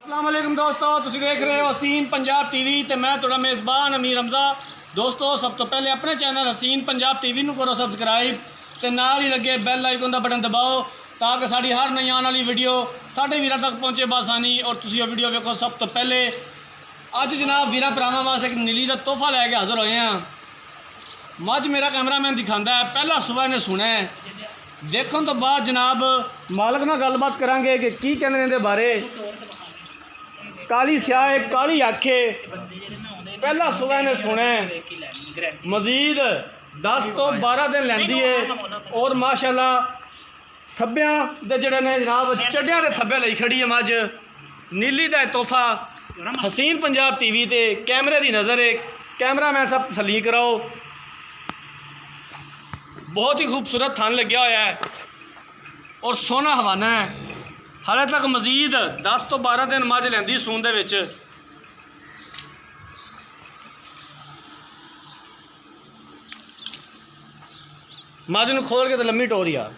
अस्सलाम वालेकुम दोस्तों, तुसीं देख रहे हो हसीन पंजाब टीवी ते मैं तुहाडा मेज़बान अमीर हमजा। दोस्तों सब तो पहले अपने चैनल हसीन पंजाब टीवी नूं करो सबसक्राइब ते नाल ही लगे बैल आइकन का बटन दबाओ ताकि साड़ी हर नई आने वाली वीडियो साढ़े वीरां तक पहुँचे बासानी और तुसीं वो वीडियो वेखो सब तो पहले। अज जनाब वीरां भरावां वास्ते एक नीली का तोहफा लैके हाज़र होए हैं। मझ मेरा कैमरामैन दिखाता है, पहला सुबह ने सुना है, देखने तो बाद जनाब मालक नाल गलबात करांगे कि की कहने इहदे बारे। काली स्याह काली आखे, पहला सुबह ने सुने मजीद 10 तो 12 दिन लैंदी है और माशाल्लाह थब्बियां दे जड़े ने जनाब चढ़िया के थब्बे लई खड़ी है। मझ नीली का तोहफा हसीन पंजाब टीवी ते कैमरे की नज़र है। कैमरामैन सब तसली कराओ। बहुत ही खूबसूरत थन लग्या होया है और सोहना हवाना है। हाले तक मजीद 10 तो 12 दिन मझ लैंदी सून दे विच। मझ नूं खोल के तो लम्मी टोर यार।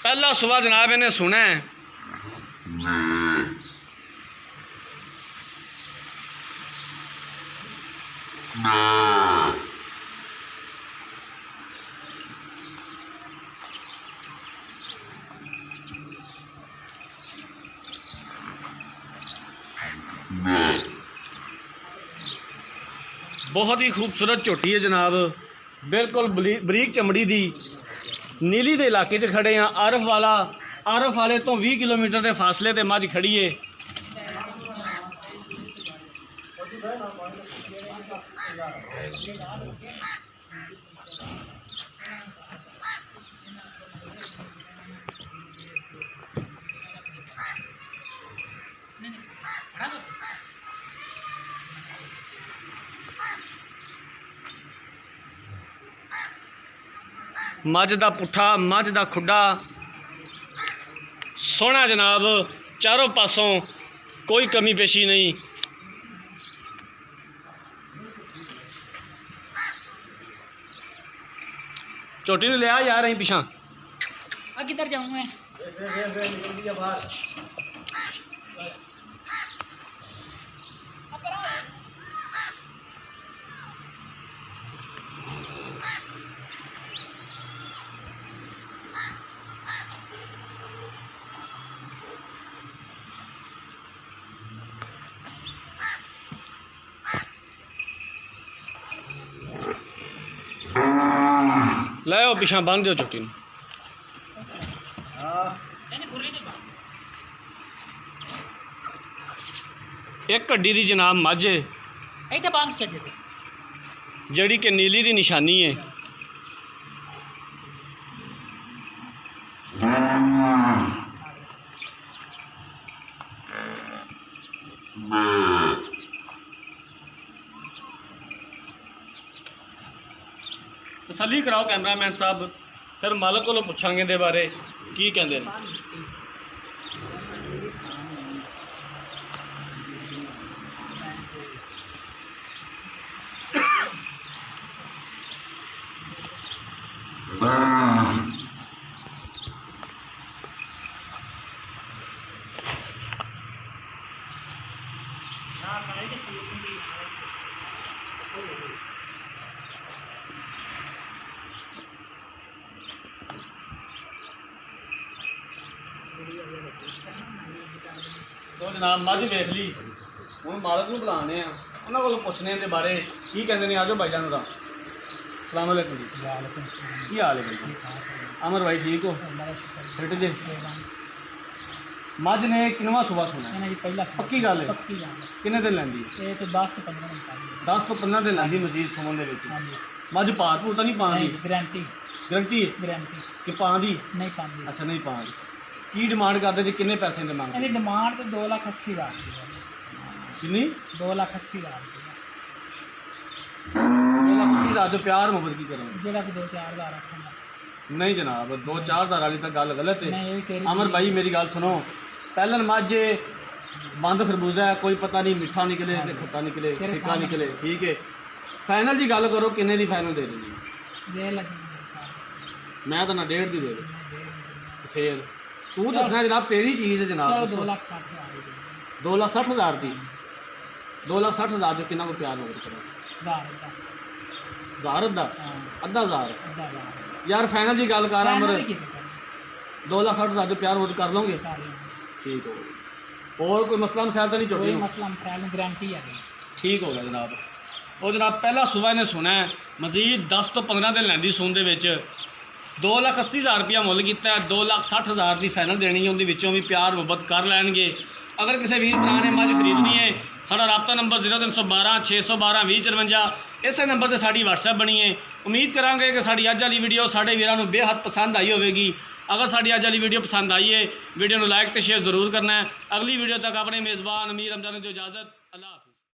पहला सुबह जनाब इन्हें सुना है। बहुत ही खूबसूरत झोटी है जनाब, बिल्कुल बरीक चमड़ी दी। नीली के इलाके च खड़े हैं। आरफ वाले तो 20 किलोमीटर के फासले ते मझ खड़ी है। मझ दा पुट्ठा, मझ दा खुड्डा सोहना जनाब, चारों पासों कोई कमी पेशी नहीं। चोटी ने लिया यार अं पिछा किधर जाऊँ मैं। लाओ पिछा बंद दो चोटी। एक कड्डी दी जनाब मझ जड़ी कि नीली की निशानी है। तसली कराओ कैमरामैन साहब, फिर मालक को पुछांगे दे बारे की कहते हैं। तो जनाब मझ वेख ली, हूँ मालक को बुलाने उन्होंने को पुछने के बारे की कहते हैं। आजो भाई जान सलाम वालेकुम जी, की हाल है भाई? अमर भाई ठीक हो? फिट जे? मझ ने किनवा सुबह सुना? पक्की गल है? किन्ने दिन लैंदी? 10 तो 15 दिन लैंदी मजीद सुमन दे। मझ भार भूर तो नहीं पाँदी? गारंटी कि पाँदी नहीं पाँदी? अच्छा नहीं पाँदी। की डिमांड करते जी? किन्ने पैसे की मांग? डिमांड तो 2,80,000 किन्नी? 2,80,000 2,80,000 जो प्यार मोहब्बत की करें जो 2-4 हज़ार रखा नहीं जनाब। 2-4 हज़ार वाली तो गल गलत है। अमर भाई मेरी गल सुनो, पहलन मझ बंद खरबूजा है, कोई पता नहीं मिठा निकले खट्टा निकले फिक्का निकले, ठीक है। फाइनल जी गल करो किन्ने दी फाइनल दे देनी? दे लग मैं तो ना 1.5 दी दे दे फिर तू दसना जनाब तेरी चीज़ है जनाब चलो दसो। 2,60,000 ही दे 2,60,000 की 2,60,000 जो कितना को प्यार नौकरी करो 1000 1000 अद्धा हाँ अद्धा हज़ार अद्धा हज़ार यार फाइनल जी गल कर अमर फाइनल ही कीते 2,60,000 जो प्यार वो कर लोगे कर लेंगे। ठीक हो गया और कोई मसला मसाइल तो नहीं कोई चोटी मसला मसाइल नहीं गारंटी है ठीक हो गया जनाब ਉਹ ਜਨਾਬ ਪਹਿਲਾ ਸੁਬਾ ਨੇ ਸੁਣਾ ਮਜ਼ੀਦ 10 ਤੋਂ 15 ਦਿਨ ਲੈਂਦੀ ਸੂਣ ਦੇ ਵਿੱਚ 2,80,000 ਰੁਪਇਆ ਮੁੱਲ ਕੀਤਾ 2,60,000 ਦੀ ਫਾਈਨਲ ਦੇਣੀ ਹੈ ਉਹਦੇ ਵਿੱਚੋਂ ਵੀ ਪਿਆਰ ਮੁਹੱਬਤ ਕਰ ਲੈਣਗੇ ਅਗਰ ਕਿਸੇ ਵੀਰ ਭਰਾ ਨੇ ਮੱਝ ਖਰੀਦਣੀ ਹੈ ਸਾਡਾ ਰਾਬਤਾ ਨੰਬਰ 0312 612 2054 ਇਸੇ ਨੰਬਰ ਤੇ ਸਾਡੀ WhatsApp ਬਣੀ ਹੈ ਉਮੀਦ ਕਰਾਂਗੇ ਕਿ ਸਾਡੀ ਅੱਜ ਵਾਲੀ ਵੀਡੀਓ ਸਾਡੇ ਵੀਰਾਂ ਨੂੰ ਬੇਹੱਦ ਪਸੰਦ ਆਈ ਹੋਵੇਗੀ ਅਗਰ ਸਾਡੀ ਅੱਜ ਵਾਲੀ ਵੀਡੀਓ ਪਸੰਦ ਆਈ ਹੈ ਵੀਡੀਓ ਨੂੰ ਲਾਈਕ ਤੇ ਸ਼ੇਅਰ ਜ਼ਰੂਰ ਕਰਨਾ ਹੈ ਅਗਲੀ ਵੀਡੀਓ ਤੱਕ ਆਪਣੇ ਮੇਜ਼ਬਾਨ ਅਮੀਰ ਰਮਜ਼ਾਨ ਨੂੰ ਦਿਓ ਇਜਾਜ਼ਤ ਅੱਲਾਹ ਹਾਫਿਜ਼।